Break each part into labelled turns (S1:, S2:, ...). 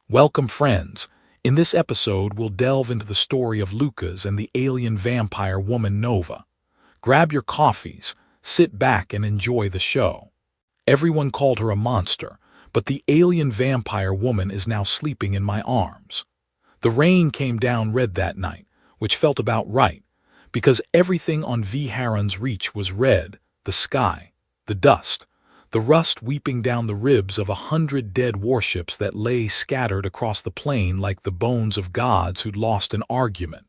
S1: Welcome, friends. In this episode, we'll delve into the story of Lucas and the alien vampire woman Nova. Grab your coffees, sit back, and enjoy the show. Everyone called her a monster, but the alien vampire woman is now sleeping in my arms. The rain came down red that night, which felt about right, because everything on V. Haron's reach was red: the sky, the dust, the rust weeping down the ribs of 100 dead warships that lay scattered across the plain like the bones of gods who'd lost an argument.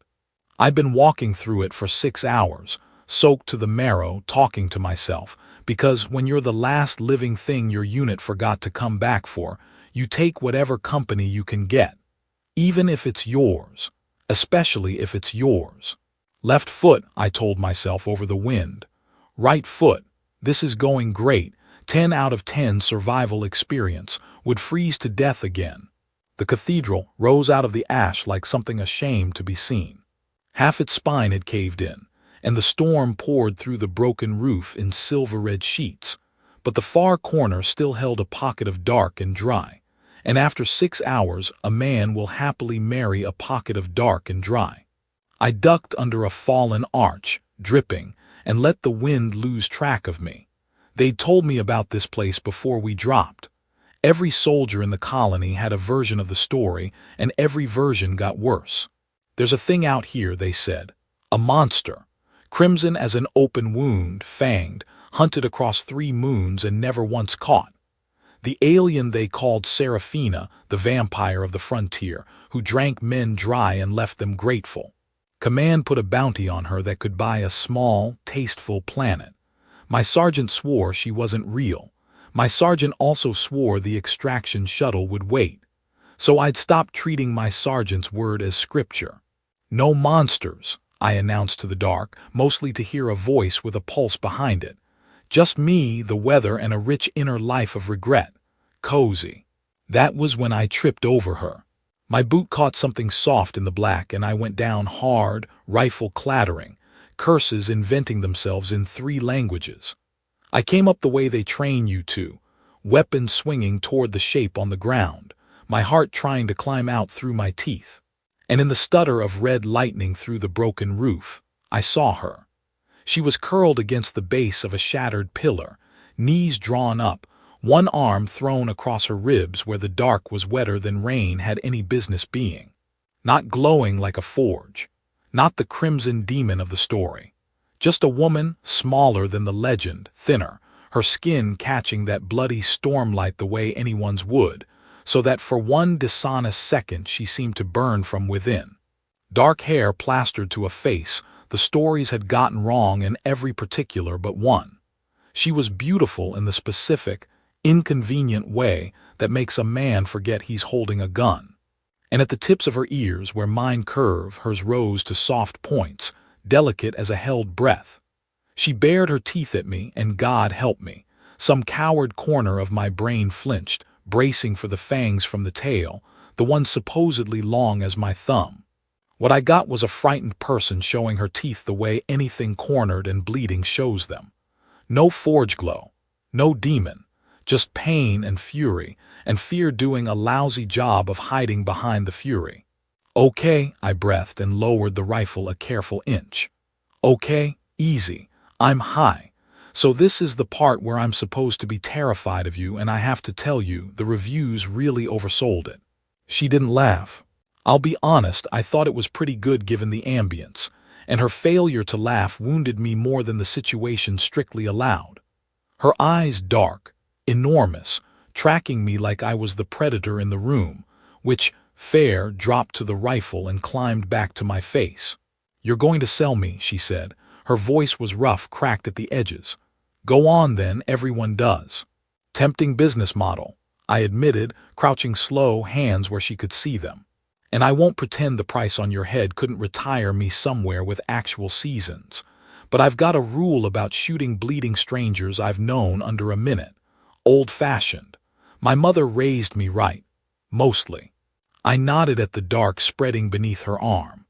S1: I'd been walking through it for 6 hours, soaked to the marrow, talking to myself, because when you're the last living thing your unit forgot to come back for, you take whatever company you can get, even if it's yours, especially if it's yours. Left foot, I told myself over the wind. Right foot, this is going great. 10 out of 10 survival experience, would freeze to death again. The cathedral rose out of the ash like something ashamed to be seen. Half its spine had caved in, and the storm poured through the broken roof in silver-red sheets, but the far corner still held a pocket of dark and dry, and after 6 hours a man will happily marry a pocket of dark and dry. I ducked under a fallen arch, dripping, and let the wind lose track of me. They'd told me about this place before we dropped. Every soldier in the colony had a version of the story, and every version got worse. There's a thing out here, they said. A monster. Crimson as an open wound, fanged, hunted across 3 moons and never once caught. The alien they called Serafina, the vampire of the frontier, who drank men dry and left them grateful. Command put a bounty on her that could buy a small, tasteful planet. My sergeant swore she wasn't real. My sergeant also swore the extraction shuttle would wait. So I'd stopped treating my sergeant's word as scripture. No monsters, I announced to the dark, mostly to hear a voice with a pulse behind it. Just me, the weather, and a rich inner life of regret. Cozy. That was when I tripped over her. My boot caught something soft in the black, and I went down hard, rifle clattering, curses inventing themselves in 3 languages. I came up the way they train you to, weapon swinging toward the shape on the ground, my heart trying to climb out through my teeth. And in the stutter of red lightning through the broken roof, I saw her. She was curled against the base of a shattered pillar, knees drawn up, one arm thrown across her ribs where the dark was wetter than rain had any business being. Not glowing like a forge. Not the crimson demon of the story. Just a woman, smaller than the legend, thinner, her skin catching that bloody stormlight the way anyone's would, so that for one dishonest second she seemed to burn from within. Dark hair plastered to a face the stories had gotten wrong in every particular but one. She was beautiful in the specific, inconvenient way that makes a man forget he's holding a gun. And at the tips of her ears, where mine curve, hers rose to soft points, delicate as a held breath. She bared her teeth at me, and God help me, some coward corner of my brain flinched, bracing for the fangs from the tail, the one supposedly long as my thumb. What I got was a frightened person showing her teeth the way anything cornered and bleeding shows them. No forge glow, no demon, just pain and fury, and fear doing a lousy job of hiding behind the fury. Okay, I breathed and lowered the rifle a careful inch. Okay, easy, I'm high. So this is the part where I'm supposed to be terrified of you, and I have to tell you, the reviews really oversold it. She didn't laugh. I'll be honest, I thought it was pretty good given the ambience, and her failure to laugh wounded me more than the situation strictly allowed. Her eyes dark, enormous, tracking me like I was the predator in the room, which, fair, dropped to the rifle and climbed back to my face. You're going to sell me, she said. Her voice was rough, cracked at the edges. Go on then, everyone does. Tempting business model, I admitted, crouching slow, hands where she could see them. And I won't pretend the price on your head couldn't retire me somewhere with actual seasons. But I've got a rule about shooting bleeding strangers I've known under a minute. Old-fashioned. My mother raised me right. Mostly. I nodded at the dark spreading beneath her arm.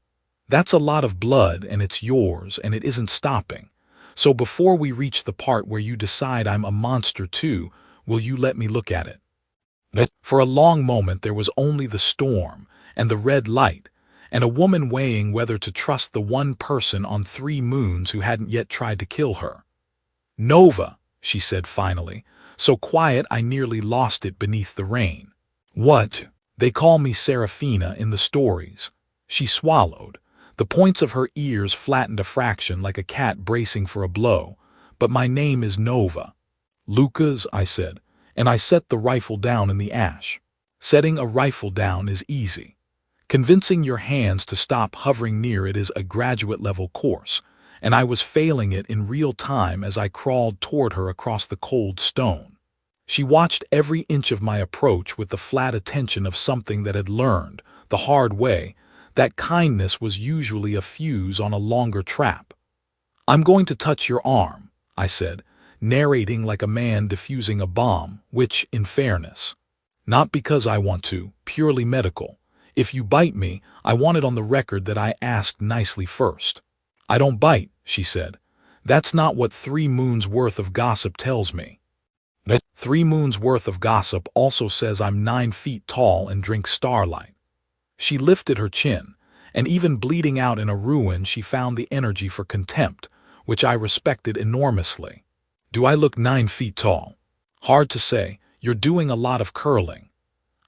S1: That's a lot of blood, and it's yours, and it isn't stopping. So before we reach the part where you decide I'm a monster too, will you let me look at it? For a long moment there was only the storm and the red light, and a woman weighing whether to trust the one person on 3 moons who hadn't yet tried to kill her. "Nova," she said finally, so quiet I nearly lost it beneath the rain. "What?" "They call me Serafina in the stories." She swallowed. The points of her ears flattened a fraction like a cat bracing for a blow. "But my name is Nova." "Lucas," I said, and I set the rifle down in the ash. Setting a rifle down is easy. Convincing your hands to stop hovering near it is a graduate-level course, and I was failing it in real time as I crawled toward her across the cold stone. She watched every inch of my approach with the flat attention of something that had learned, the hard way, that kindness was usually a fuse on a longer trap. "I'm going to touch your arm," I said, narrating like a man defusing a bomb, which, in fairness, not because I want to, purely medical. If you bite me, I want it on the record that I asked nicely first. "I don't bite," she said. "That's not what 3 moons worth of gossip tells me." 3 moons worth of gossip also says I'm 9 feet tall and drink starlight. She lifted her chin, and even bleeding out in a ruin she found the energy for contempt, which I respected enormously. "Do I look 9 feet tall?" "Hard to say. You're doing a lot of curling."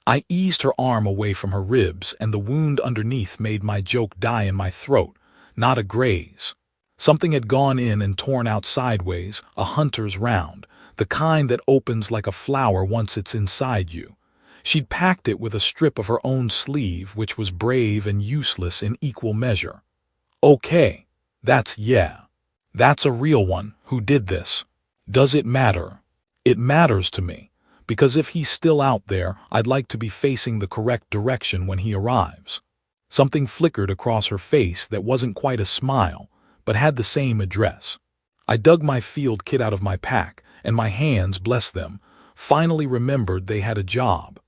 S1: I eased her arm away from her ribs, and the wound underneath made my joke die in my throat, not a graze. Something had gone in and torn out sideways, a hunter's round, the kind that opens like a flower once it's inside you. She'd packed it with a strip of her own sleeve, which was brave and useless in equal measure. "Okay. That's a real one. Who did this?" "Does it matter?" "It matters to me, because if he's still out there, I'd like to be facing the correct direction when he arrives." Something flickered across her face that wasn't quite a smile, but had the same address. I dug my field kit out of my pack, and my hands, bless them, finally remembered they had a job.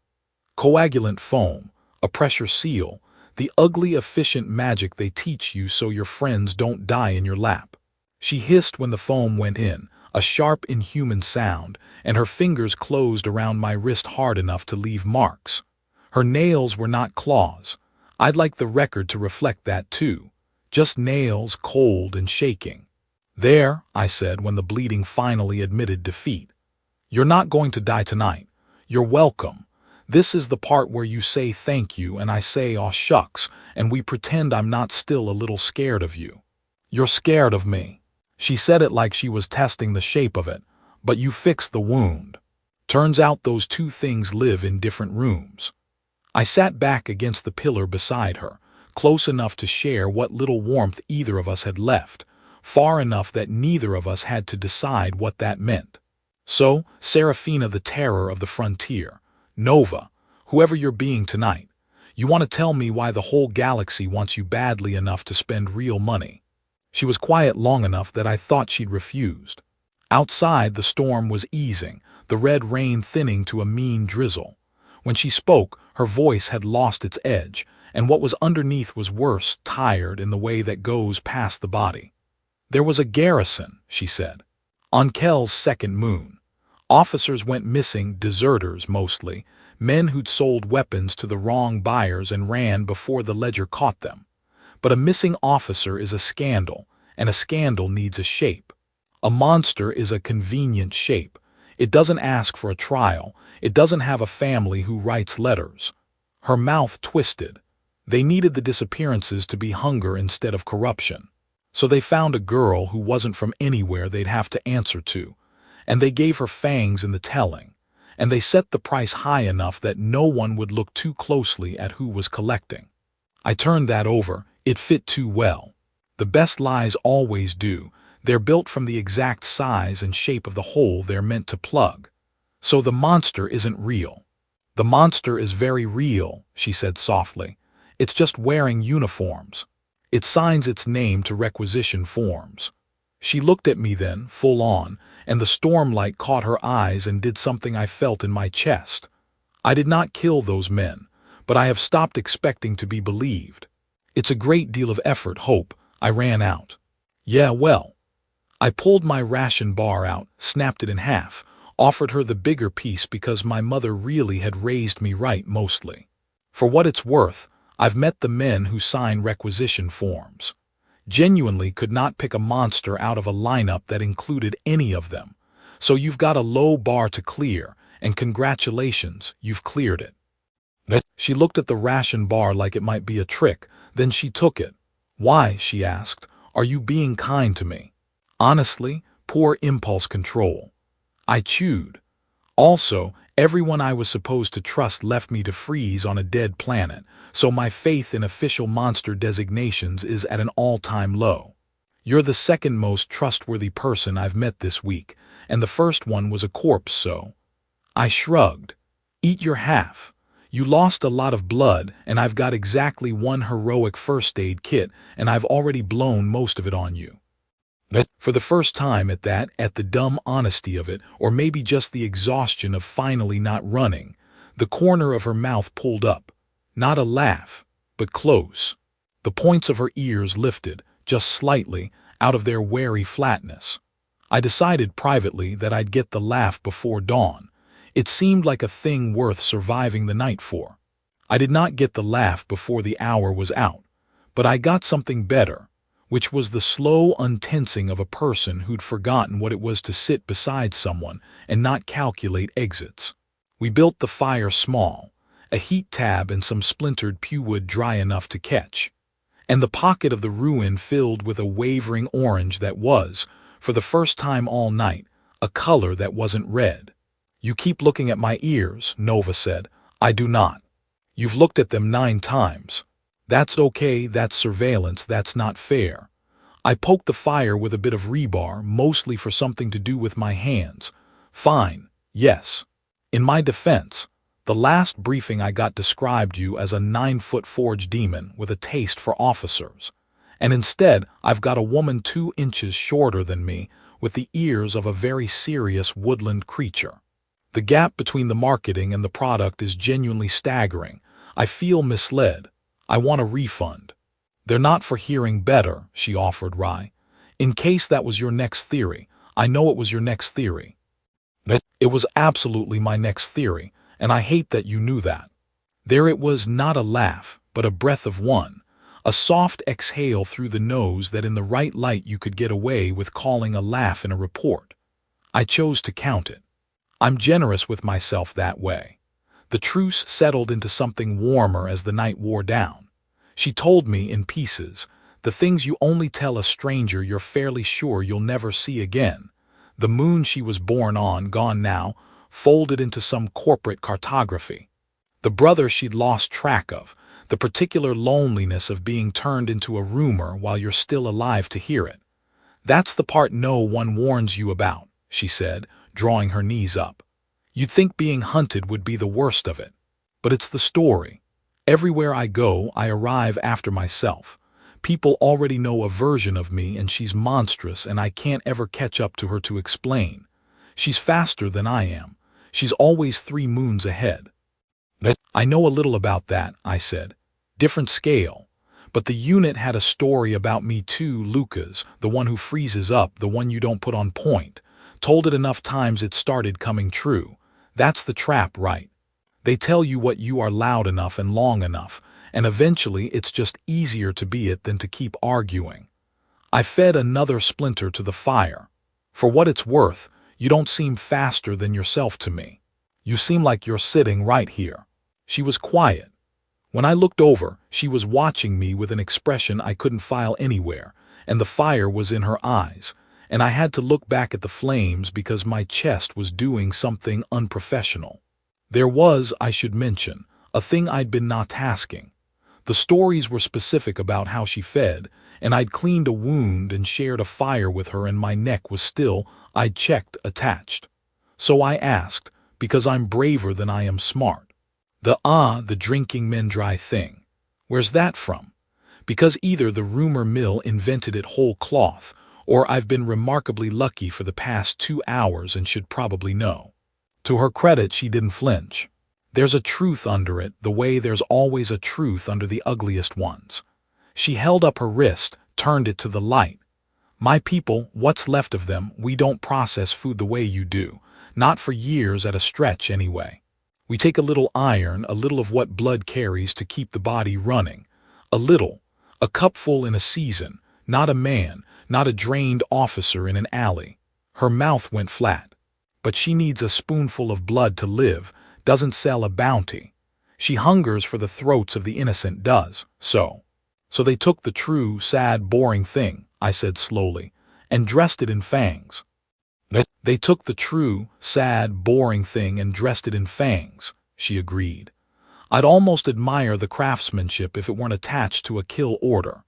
S1: Coagulant foam, a pressure seal, the ugly efficient magic they teach you so your friends don't die in your lap. She hissed when the foam went in, a sharp inhuman sound, and her fingers closed around my wrist hard enough to leave marks. Her nails were not claws. I'd like the record to reflect that too. Just nails, cold and shaking. "There," I said when the bleeding finally admitted defeat. "You're not going to die tonight. You're welcome. This is the part where you say thank you and I say aw shucks, and we pretend I'm not still a little scared of you." "You're scared of me." She said it like she was testing the shape of it. "But you fixed the wound." Turns out those 2 things live in different rooms. I sat back against the pillar beside her, close enough to share what little warmth either of us had left, far enough that neither of us had to decide what that meant. "So, Serafina, the terror of the frontier, Nova, whoever you're being tonight, you want to tell me why the whole galaxy wants you badly enough to spend real money." She was quiet long enough that I thought she'd refused. Outside, the storm was easing, the red rain thinning to a mean drizzle. When she spoke, her voice had lost its edge, and what was underneath was worse, tired in the way that goes past the body. "There was a garrison," she said, "on Kel's 2nd moon. Officers went missing, deserters mostly, men who'd sold weapons to the wrong buyers and ran before the ledger caught them. But a missing officer is a scandal, and a scandal needs a shape. A monster is a convenient shape. It doesn't ask for a trial. It doesn't have a family who writes letters." Her mouth twisted. "They needed the disappearances to be hunger instead of corruption. So they found a girl who wasn't from anywhere they'd have to answer to, and they gave her fangs in the telling, and they set the price high enough that no one would look too closely at who was collecting. I turned that over. It fit too well. The best lies always do. They're built from the exact size and shape of the hole they're meant to plug. So the monster isn't real." "The monster is very real," she said softly. "It's just wearing uniforms. It signs its name to requisition forms." She looked at me then, full on, and the stormlight caught her eyes and did something I felt in my chest. "I did not kill those men, but I have stopped expecting to be believed. It's a great deal of effort, hope." I ran out. "Yeah, well." I pulled my ration bar out, snapped it in half, offered her the bigger piece because my mother really had raised me right mostly. For what it's worth, I've met the men who sign requisition forms. Genuinely could not pick a monster out of a lineup that included any of them. So you've got a low bar to clear, and congratulations, you've cleared it. She looked at the ration bar like it might be a trick, then she took it. Why, she asked, are you being kind to me? Honestly, poor impulse control. I chewed. Also, everyone I was supposed to trust left me to freeze on a dead planet, so my faith in official monster designations is at an all-time low. You're the second most trustworthy person I've met this week, and the first one was a corpse, so. I shrugged. Eat your half. You lost a lot of blood, and I've got exactly one heroic first aid kit, and I've already blown most of it on you. For the first time at the dumb honesty of it, or maybe just the exhaustion of finally not running, the corner of her mouth pulled up. Not a laugh, but close. The points of her ears lifted, just slightly, out of their wary flatness. I decided privately that I'd get the laugh before dawn. It seemed like a thing worth surviving the night for. I did not get the laugh before the hour was out, but I got something better, which was the slow untensing of a person who'd forgotten what it was to sit beside someone and not calculate exits. We built the fire small, a heat tab and some splintered pewwood dry enough to catch, and the pocket of the ruin filled with a wavering orange that was, for the first time all night, a color that wasn't red. You keep looking at my ears, Nova said. I do not. You've looked at them 9 times. That's okay, that's surveillance, that's not fair. I poked the fire with a bit of rebar, mostly for something to do with my hands. Fine, yes. In my defense, the last briefing I got described you as a 9-foot forge demon with a taste for officers. And instead, I've got a woman 2 inches shorter than me with the ears of a very serious woodland creature. The gap between the marketing and the product is genuinely staggering. I feel misled. I want a refund. They're not for hearing better, she offered wry. In case that was your next theory. I know it was your next theory. It was absolutely my next theory, and I hate that you knew that. There it was, not a laugh, but a breath of one. A soft exhale through the nose that in the right light you could get away with calling a laugh in a report. I chose to count it. I'm generous with myself that way. The truce settled into something warmer as the night wore down. She told me in pieces, the things you only tell a stranger you're fairly sure you'll never see again. The moon she was born on, gone now, folded into some corporate cartography. The brother she'd lost track of, the particular loneliness of being turned into a rumor while you're still alive to hear it. That's the part no one warns you about, she said, drawing her knees up. You'd think being hunted would be the worst of it. But it's the story. Everywhere I go, I arrive after myself. People already know a version of me, and she's monstrous, and I can't ever catch up to her to explain. She's faster than I am. She's always 3 moons ahead. I know a little about that, I said. Different scale. But the unit had a story about me too, Lucas, the one who freezes up, the one you don't put on point. Told it enough times it started coming true. That's the trap, right? They tell you what you are loud enough and long enough, and eventually it's just easier to be it than to keep arguing. I fed another splinter to the fire. For what it's worth, you don't seem faster than yourself to me. You seem like you're sitting right here. She was quiet. When I looked over, she was watching me with an expression I couldn't file anywhere, and the fire was in her eyes, and I had to look back at the flames because my chest was doing something unprofessional. There was, I should mention, a thing I'd been not tasking. The stories were specific about how she fed, and I'd cleaned a wound and shared a fire with her, and my neck was still, I'd checked, attached. So I asked, because I'm braver than I am smart. The drinking men dry thing. Where's that from? Because either the rumor mill invented it whole cloth, or I've been remarkably lucky for the past 2 hours and should probably know. To her credit, she didn't flinch. There's a truth under it, the way there's always a truth under the ugliest ones. She held up her wrist, turned it to the light. My people, what's left of them, we don't process food the way you do. Not for years at a stretch, anyway. We take a little iron, a little of what blood carries to keep the body running. A little, a cupful in a season, not a man, not a drained officer in an alley. Her mouth went flat. But she needs a spoonful of blood to live, doesn't sell a bounty. She hungers for the throats of the innocent, does. So they took the true, sad, boring thing, I said slowly, and dressed it in fangs. They took the true, sad, boring thing and dressed it in fangs, she agreed. I'd almost admire the craftsmanship if it weren't attached to a kill order.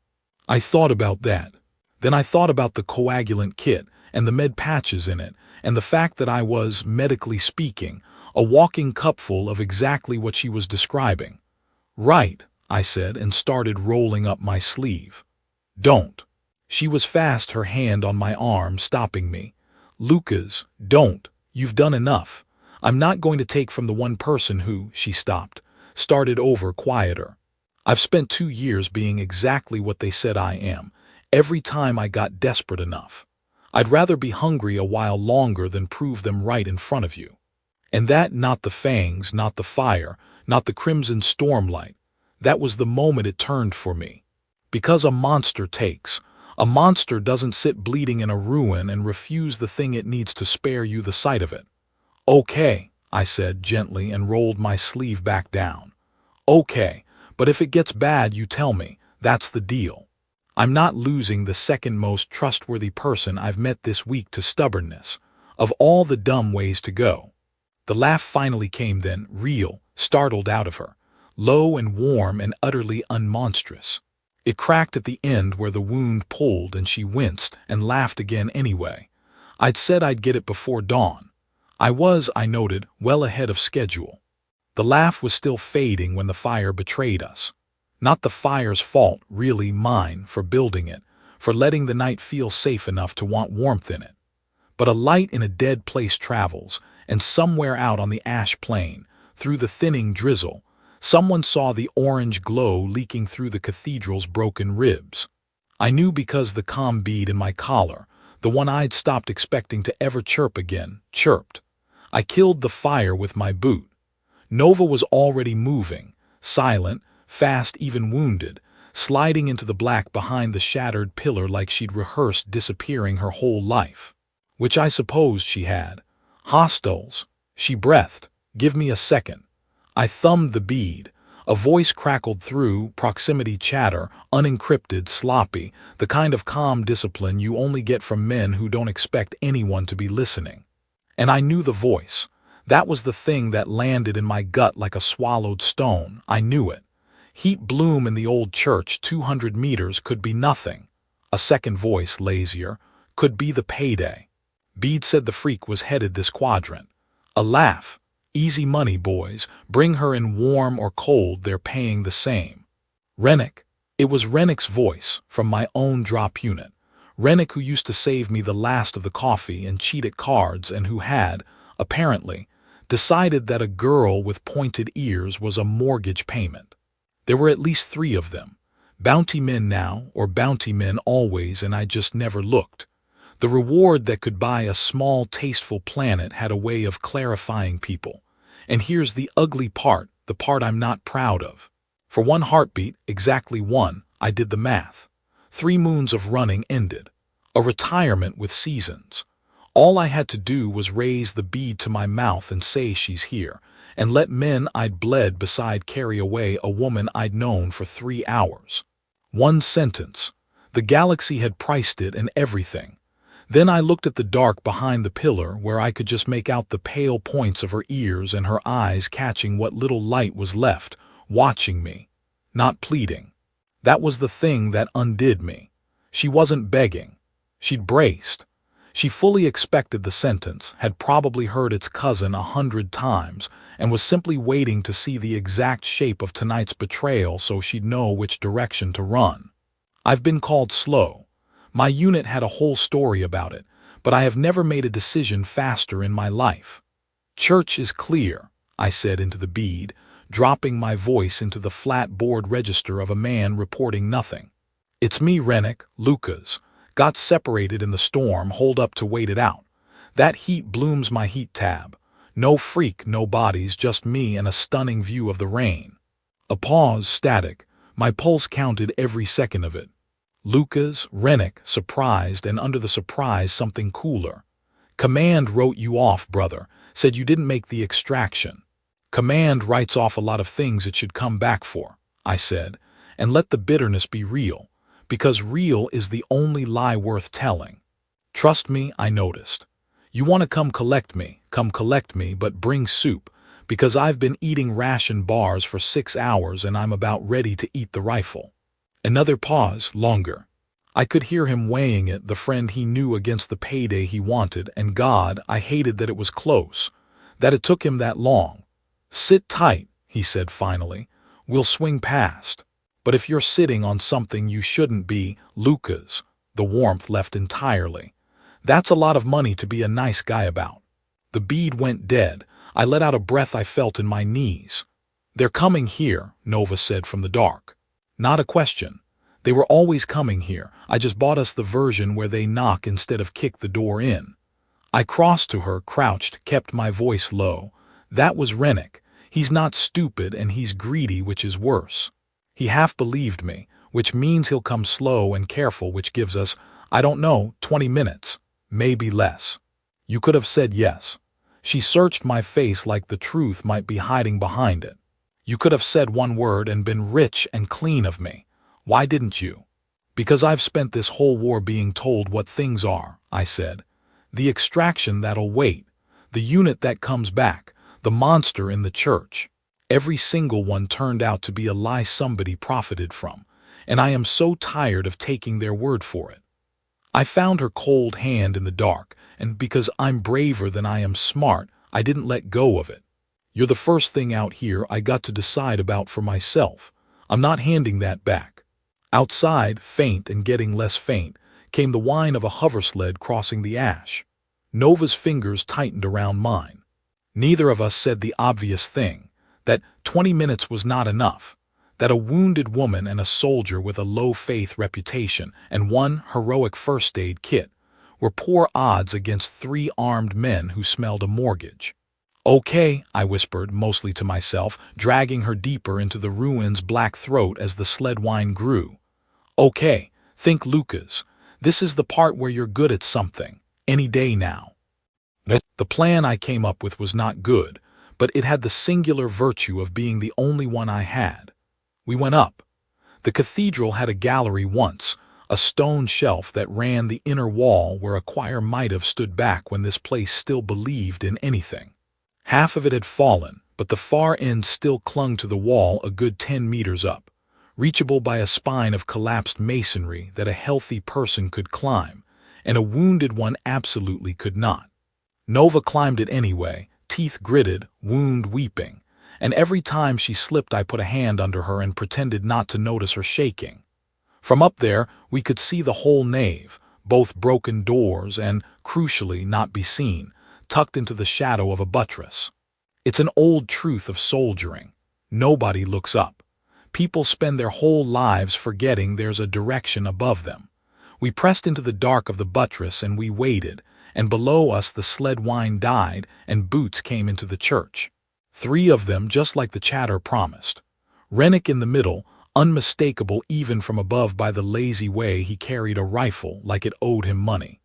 S1: I thought about that. Then I thought about the coagulant kit and the med patches in it, and the fact that I was, medically speaking, a walking cupful of exactly what she was describing. Right, I said, and started rolling up my sleeve. Don't. She was fast, her hand on my arm, stopping me. Lucas, don't. You've done enough. I'm not going to take from the one person who, she stopped, started over quieter. I've spent 2 years being exactly what they said I am, every time I got desperate enough. I'd rather be hungry a while longer than prove them right in front of you. And that, not the fangs, not the fire, not the crimson stormlight. That was the moment it turned for me. Because a monster doesn't sit bleeding in a ruin and refuse the thing it needs to spare you the sight of it. Okay, I said gently and rolled my sleeve back down. Okay, but if it gets bad, you tell me. That's the deal. I'm not losing the second most trustworthy person I've met this week to stubbornness. Of all the dumb ways to go. The laugh finally came then, real, startled out of her, low and warm and utterly unmonstrous. It cracked at the end where the wound pulled, and she winced and laughed again anyway. I'd said I'd get it before dawn. I was, I noted, well ahead of schedule. The laugh was still fading when the fire betrayed us. Not the fire's fault, really mine, for building it, for letting the night feel safe enough to want warmth in it. But a light in a dead place travels, and somewhere out on the ash plain, through the thinning drizzle, someone saw the orange glow leaking through the cathedral's broken ribs. I knew because the calm bead in my collar, the one I'd stopped expecting to ever chirp again, chirped. I killed the fire with my boot. Nova was already moving, silent, fast, even wounded, sliding into the black behind the shattered pillar like she'd rehearsed disappearing her whole life. Which I supposed she had. Hostiles. She breathed. Give me a second. I thumbed the bead. A voice crackled through, proximity chatter, unencrypted, sloppy, the kind of calm discipline you only get from men who don't expect anyone to be listening. And I knew the voice. That was the thing that landed in my gut like a swallowed stone. I knew it. Heat bloom in the old church 200 meters could be nothing. A second voice, lazier, could be the payday. Bede said the freak was headed this quadrant. A laugh. Easy money, boys. Bring her in warm or cold, they're paying the same. Rennick. It was Rennick's voice, from my own drop unit. Rennick, who used to save me the last of the coffee and cheat at cards, and who had, apparently, decided that a girl with pointed ears was a mortgage payment. There were at least 3 of them. Bounty men now, or bounty men always, and I just never looked. The reward that could buy a small, tasteful planet had a way of clarifying people. And here's the ugly part, the part I'm not proud of. For 1 heartbeat, exactly 1, I did the math. 3 moons of running ended. A retirement with seasons. All I had to do was raise the bead to my mouth and say she's here, and let men I'd bled beside carry away a woman I'd known for 3 hours. 1 sentence. The galaxy had priced it and everything. Then I looked at the dark behind the pillar where I could just make out the pale points of her ears and her eyes catching what little light was left, watching me, not pleading. That was the thing that undid me. She wasn't begging. She'd braced. She fully expected the sentence, had probably heard its cousin 100 times, and was simply waiting to see the exact shape of tonight's betrayal so she'd know which direction to run. I've been called slow. My unit had a whole story about it, but I have never made a decision faster in my life. Church is clear, I said into the bead, dropping my voice into the flat board register of a man reporting nothing. It's me, Rennick, Lucas. Got separated in the storm, holed up to wait it out. That heat blooms my heat tab. No freak, no bodies, just me and a stunning view of the rain. A pause, static. My pulse counted every second of it. Lucas, Rennick, surprised, and under the surprise something cooler. Command wrote you off, brother, said you didn't make the extraction. Command writes off a lot of things it should come back for, I said, and let the bitterness be real, because real is the only lie worth telling. Trust me, I noticed. You want to come collect me, but bring soup, because I've been eating ration bars for 6 hours and I'm about ready to eat the rifle. Another pause, longer. I could hear him weighing it, the friend he knew against the payday he wanted, and God, I hated that it was close, that it took him that long. Sit tight, he said finally. We'll swing past. But if you're sitting on something you shouldn't be, Lucas, the warmth left entirely. That's a lot of money to be a nice guy about. The bead went dead. I let out a breath I felt in my knees. They're coming here, Nova said from the dark. Not a question. They were always coming here. I just bought us the version where they knock instead of kick the door in. I crossed to her, crouched, kept my voice low. That was Rennick. He's not stupid and he's greedy, which is worse. He half believed me, which means he'll come slow and careful, which gives us, I don't know, 20 minutes, maybe less. You could have said yes. She searched my face like the truth might be hiding behind it. You could have said one word and been rich and clean of me. Why didn't you? Because I've spent this whole war being told what things are, I said. The extraction that'll wait. The unit that comes back. The monster in the church. Every single one turned out to be a lie somebody profited from, and I am so tired of taking their word for it. I found her cold hand in the dark, and because I'm braver than I am smart, I didn't let go of it. You're the first thing out here I got to decide about for myself. I'm not handing that back. Outside, faint and getting less faint, came the whine of a hoversled crossing the ash. Nova's fingers tightened around mine. Neither of us said the obvious thing, that 20 minutes was not enough, that a wounded woman and a soldier with a low-faith reputation and one heroic first-aid kit were poor odds against 3 armed men who smelled a mortgage. Okay, I whispered, mostly to myself, dragging her deeper into the ruin's black throat as the sled whine grew. Okay, think Lucas. This is the part where you're good at something, any day now. The plan I came up with was not good, but it had the singular virtue of being the only one I had. We went up. The cathedral had a gallery once, a stone shelf that ran the inner wall where a choir might have stood back when this place still believed in anything. Half of it had fallen, but the far end still clung to the wall a good 10 meters up, reachable by a spine of collapsed masonry that a healthy person could climb, and a wounded one absolutely could not. Nova climbed it anyway, teeth gritted, wound weeping, and every time she slipped I put a hand under her and pretended not to notice her shaking. From up there we could see the whole nave, both broken doors and, crucially, not be seen, tucked into the shadow of a buttress. It's an old truth of soldiering. Nobody looks up. People spend their whole lives forgetting there's a direction above them. We pressed into the dark of the buttress and we waited, and below us the sled whine died and boots came into the church. 3 of them, just like the chatter promised. Rennick in the middle, unmistakable even from above by the lazy way he carried a rifle like it owed him money.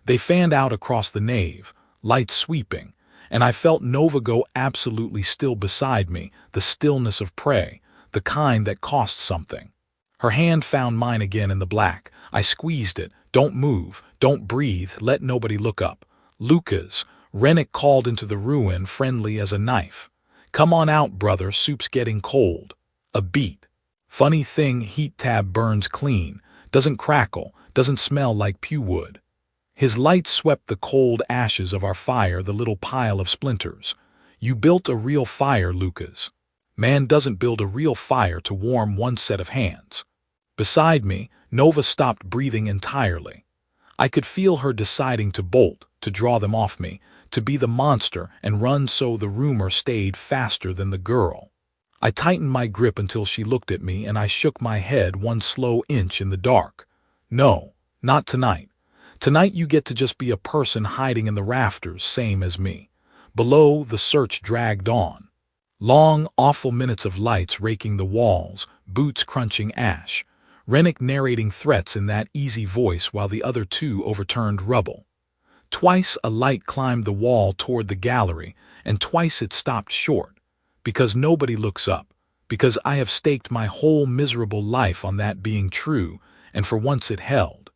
S1: They fanned out across the nave, light sweeping, and I felt Nova go absolutely still beside me, the stillness of prey, the kind that costs something. Her hand found mine again in the black. I squeezed it. Don't move, don't breathe, let nobody look up. Lucas, Rennick called into the ruin, friendly as a knife. Come on out, brother, soup's getting cold. A beat. Funny thing, heat tab burns clean, doesn't crackle, doesn't smell like pew wood. His light swept the cold ashes of our fire, the little pile of splinters. You built a real fire, Lucas. Man doesn't build a real fire to warm one set of hands. Beside me, Nova stopped breathing entirely. I could feel her deciding to bolt, to draw them off me, to be the monster and run, so the rumor stayed faster than the girl. I tightened my grip until she looked at me and I shook my head 1 slow inch in the dark. No, not tonight. Tonight you get to just be a person hiding in the rafters, same as me. Below, the search dragged on. Long, awful minutes of lights raking the walls, boots crunching ash. Rennick narrating threats in that easy voice while the other two overturned rubble. Twice a light climbed the wall toward the gallery, and twice it stopped short. Because nobody looks up. Because I have staked my whole miserable life on that being true, and for once it held.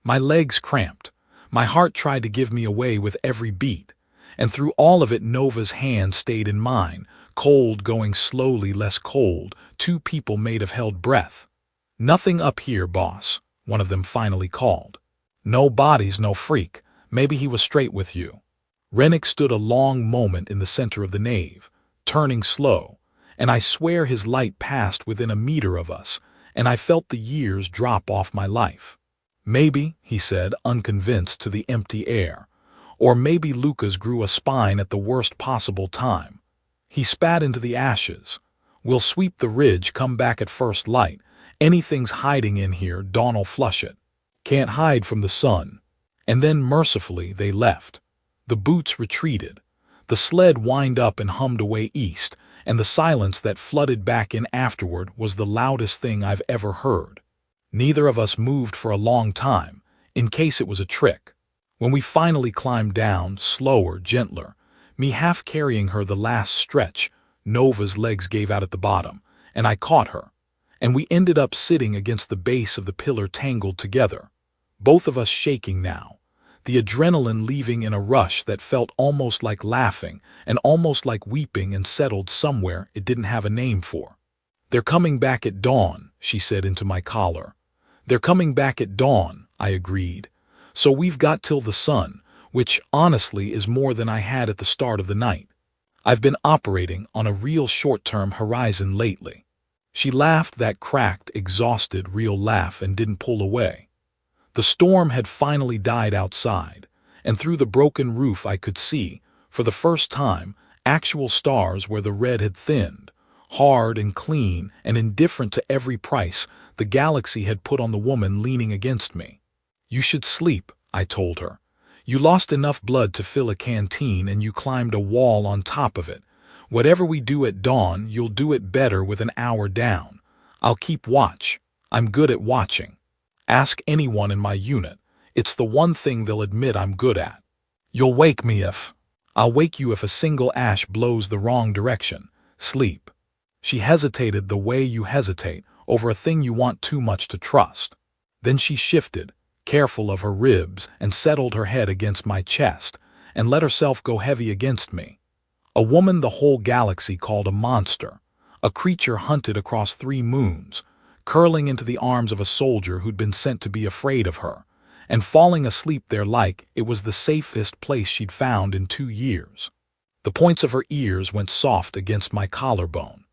S1: My legs cramped. My heart tried to give me away with every beat. And through all of it Nova's hand stayed in mine, cold going slowly less cold, two people may have held breath. "Nothing up here, boss," one of them finally called. "No bodies, no freak. Maybe he was straight with you." Rennick stood a long moment in the center of the nave, turning slow, and I swear his light passed within a meter of us, and I felt the years drop off my life. "Maybe," he said, unconvinced, to the empty air. "Or maybe Lucas grew a spine at the worst possible time." He spat into the ashes. "We'll sweep the ridge, come back at first light. Anything's hiding in here, dawn'll flush it. Can't hide from the sun." And then mercifully they left. The boots retreated. The sled whined up and hummed away east, and the silence that flooded back in afterward was the loudest thing I've ever heard. Neither of us moved for a long time, in case it was a trick. When we finally climbed down, slower, gentler, me half carrying her the last stretch, Nova's legs gave out at the bottom, and I caught her. And we ended up sitting against the base of the pillar tangled together. Both of us shaking now. The adrenaline leaving in a rush that felt almost like laughing and almost like weeping and settled somewhere it didn't have a name for. "They're coming back at dawn," she said into my collar. "They're coming back at dawn," I agreed. "So we've got till the sun, which honestly is more than I had at the start of the night. I've been operating on a real short-term horizon lately." She laughed that cracked, exhausted, real laugh and didn't pull away. The storm had finally died outside, and through the broken roof I could see, for the first time, actual stars where the red had thinned. Hard and clean and indifferent to every price the galaxy had put on the woman leaning against me. "You should sleep," I told her. "You lost enough blood to fill a canteen and you climbed a wall on top of it. Whatever we do at dawn, you'll do it better with an hour down. I'll keep watch. I'm good at watching. Ask anyone in my unit. It's the one thing they'll admit I'm good at. You'll wake me if... I'll wake you if a single ash blows the wrong direction. Sleep." She hesitated the way you hesitate over a thing you want too much to trust. Then she shifted, careful of her ribs, and settled her head against my chest, and let herself go heavy against me. A woman the whole galaxy called a monster, a creature hunted across 3 moons, curling into the arms of a soldier who'd been sent to be afraid of her, and falling asleep there like it was the safest place she'd found in 2 years. The points of her ears went soft against my collarbone.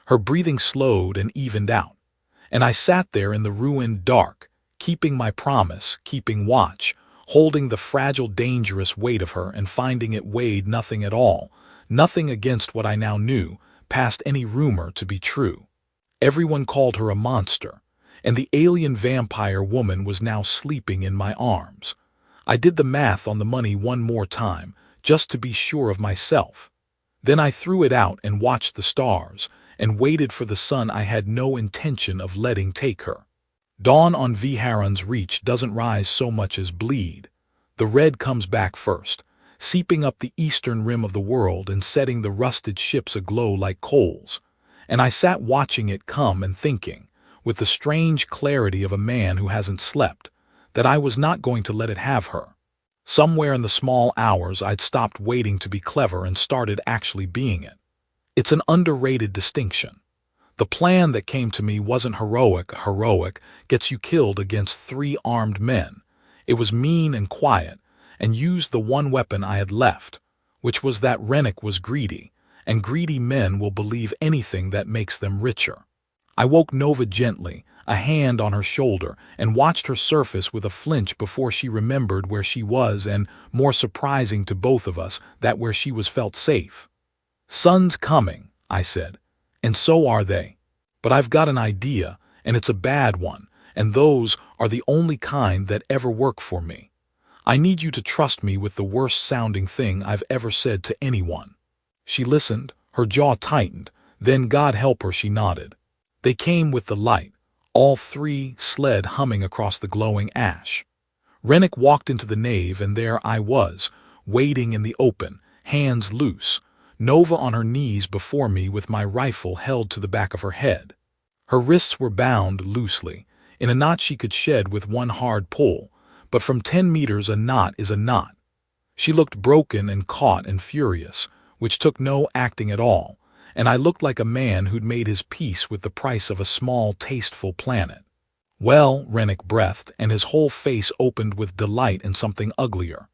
S1: Her breathing slowed and evened out, and I sat there in the ruined dark, keeping my promise, keeping watch, holding the fragile, dangerous weight of her and finding it weighed nothing at all, nothing against what I now knew, past any rumor to be true. Everyone called her a monster, and the alien vampire woman was now sleeping in my arms. I did the math on the money one more time, just to be sure of myself. Then I threw it out and watched the stars, and waited for the sun I had no intention of letting take her. Dawn on Viharon's reach doesn't rise so much as bleed. The red comes back first, seeping up the eastern rim of the world and setting the rusted ships aglow like coals. And I sat watching it come and thinking, with the strange clarity of a man who hasn't slept, that I was not going to let it have her. Somewhere in the small hours I'd stopped waiting to be clever and started actually being it. It's an underrated distinction. The plan that came to me wasn't heroic. Heroic gets you killed against 3 armed men. It was mean and quiet, and used the one weapon I had left, which was that Rennick was greedy, and greedy men will believe anything that makes them richer. I woke Nova gently, a hand on her shoulder, and watched her surface with a flinch before she remembered where she was, and, more surprising to both of us, that where she was felt safe. "Sun's coming," I said, "and so are they. But I've got an idea, and it's a bad one, and those are the only kind that ever work for me. I need you to trust me with the worst-sounding thing I've ever said to anyone." She listened, her jaw tightened, then God help her she nodded. They came with the light, all three sled humming across the glowing ash. Rennick walked into the nave and there I was, waiting in the open, hands loose, Nova on her knees before me with my rifle held to the back of her head. Her wrists were bound loosely, in a knot she could shed with one hard pull, but from 10 meters a knot is a knot. She looked broken and caught and furious, which took no acting at all, and I looked like a man who'd made his peace with the price of a small, tasteful planet. "Well," Rennick breathed, and his whole face opened with delight and something uglier.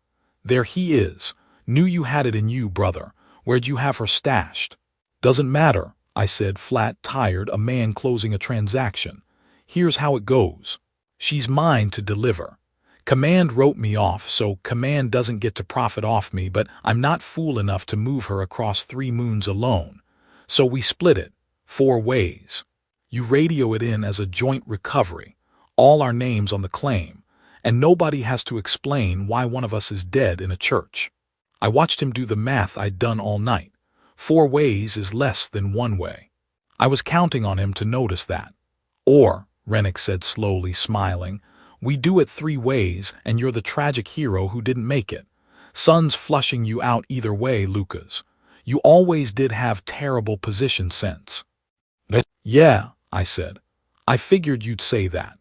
S1: "There he is. Knew you had it in you, brother. Where'd you have her stashed?" "Doesn't matter," I said, flat, tired, a man closing a transaction. "Here's how it goes. She's mine to deliver. Command wrote me off, so Command doesn't get to profit off me, but I'm not fool enough to move her across 3 moons alone. So we split it, 4 ways. You radio it in as a joint recovery, all our names on the claim, and nobody has to explain why one of us is dead in a church." I watched him do the math I'd done all night. 4 ways is less than 1 way. I was counting on him to notice that. "Or," Rennick said slowly, smiling, "we do it 3 ways and you're the tragic hero who didn't make it. Sun's flushing you out either way, Lucas. You always did have terrible position sense." "Yeah," I said. "I figured you'd say that."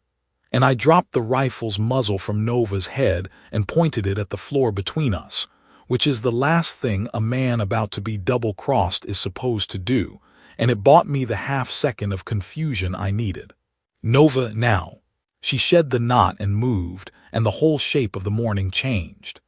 S1: And I dropped the rifle's muzzle from Nova's head and pointed it at the floor between us, which is the last thing a man about to be double-crossed is supposed to do, and it bought me the half-second of confusion I needed. "Nova, now." She shed the knot and moved, and the whole shape of the morning changed.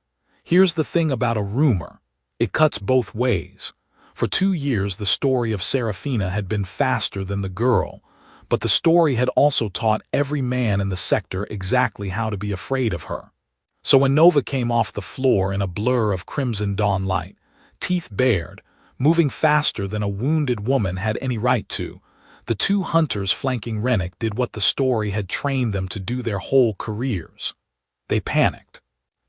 S1: "Here's the thing about a rumor. It cuts both ways. For 2 years the story of Serafina had been faster than the girl, but the story had also taught every man in the sector exactly how to be afraid of her. So when Nova came off the floor in a blur of crimson dawn light, teeth bared, moving faster than a wounded woman had any right to, the 2 hunters flanking Rennick did what the story had trained them to do their whole careers. They panicked.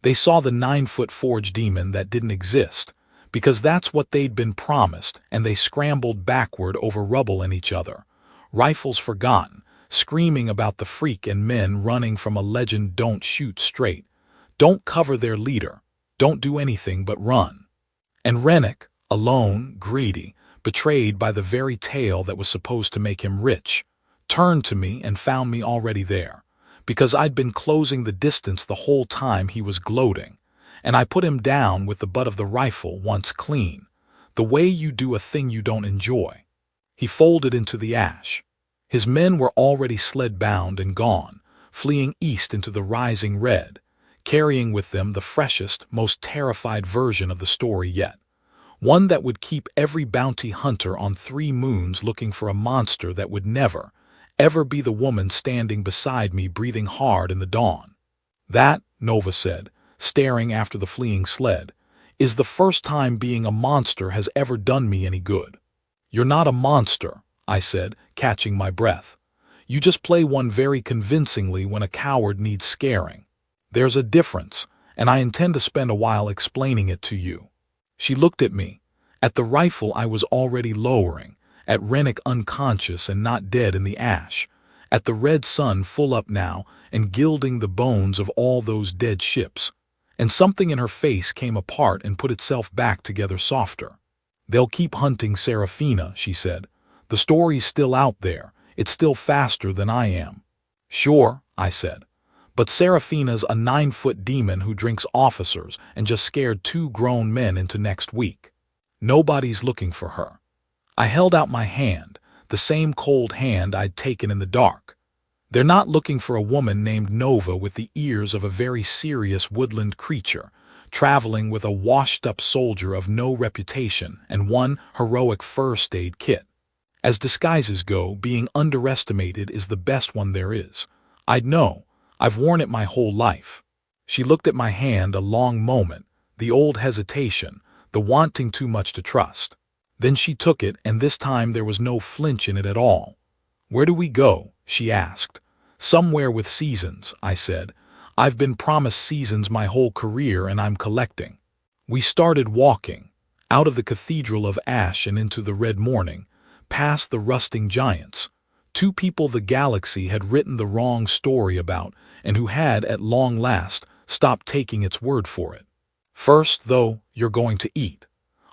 S1: They saw the 9-foot forge demon that didn't exist, because that's what they'd been promised, and they scrambled backward over rubble and each other, rifles forgotten, screaming about the freak and men running from a legend. Don't shoot straight. Don't cover their leader. Don't do anything but run. And Rennick, alone, greedy, betrayed by the very tale that was supposed to make him rich, turned to me and found me already there, because I'd been closing the distance the whole time he was gloating, and I put him down with the butt of the rifle once clean, the way you do a thing you don't enjoy. He folded into the ash. His men were already sled-bound and gone, fleeing east into the rising red, carrying with them the freshest, most terrified version of the story yet, one that would keep every bounty hunter on 3 moons looking for a monster that would never, ever be the woman standing beside me breathing hard in the dawn. "That," Nova said, staring after the fleeing sled, "is the first time being a monster has ever done me any good." "You're not a monster," I said, catching my breath. "You just play one very convincingly when a coward needs scaring. There's a difference, and I intend to spend a while explaining it to you." She looked at me, at the rifle I was already lowering, at Rennick unconscious and not dead in the ash, at the red sun full up now and gilding the bones of all those dead ships, and something in her face came apart and put itself back together softer. "They'll keep hunting Serafina," she said. "The story's still out there. It's still faster than I am." "Sure," I said. "But Serafina's a 9-foot demon who drinks officers and just scared 2 grown men into next week. Nobody's looking for her." I held out my hand, the same cold hand I'd taken in the dark. "They're not looking for a woman named Nova with the ears of a very serious woodland creature, traveling with a washed-up soldier of no reputation and one heroic first aid kit. As disguises go, being underestimated is the best one there is. I'd know. I've worn it my whole life." She looked at my hand a long moment, the old hesitation, the wanting too much to trust. Then she took it, and this time there was no flinch in it at all. "Where do we go?" she asked. "Somewhere with seasons," I said. I've been promised seasons my whole career and I'm collecting. We started walking, out of the cathedral of ash and into the red morning, past the rusting giants, two people the galaxy had written the wrong story about and who had, at long last, stopped taking its word for it. First, though, you're going to eat.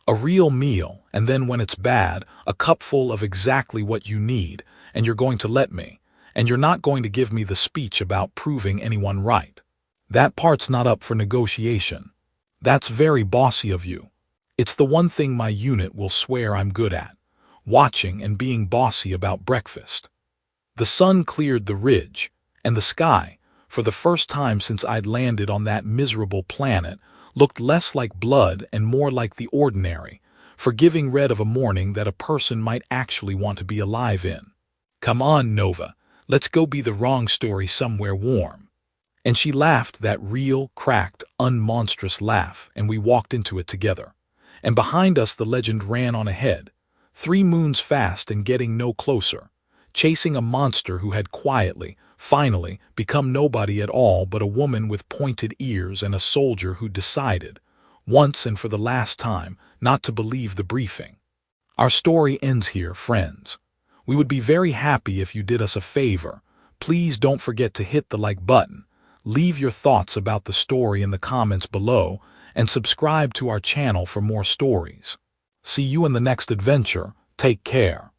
S1: A real meal, and then when it's bad, a cupful of exactly what you need, and you're going to let me, and you're not going to give me the speech about proving anyone right. That part's not up for negotiation. That's very bossy of you. It's the one thing my unit will swear I'm good at, watching and being bossy about breakfast. The sun cleared the ridge, and the sky, for the first time since I'd landed on that miserable planet, looked less like blood and more like the ordinary, forgiving red of a morning that a person might actually want to be alive in. Come on, Nova, let's go be the wrong story somewhere warm. And she laughed that real, cracked, unmonstrous laugh, and we walked into it together. And behind us the legend ran on ahead, 3 moons fast and getting no closer, chasing a monster who had quietly, finally, become nobody at all but a woman with pointed ears and a soldier who decided, once and for the last time, not to believe the briefing. Our story ends here, friends. We would be very happy if you did us a favor. Please don't forget to hit the like button, leave your thoughts about the story in the comments below, and subscribe to our channel for more stories. See you in the next adventure. Take care.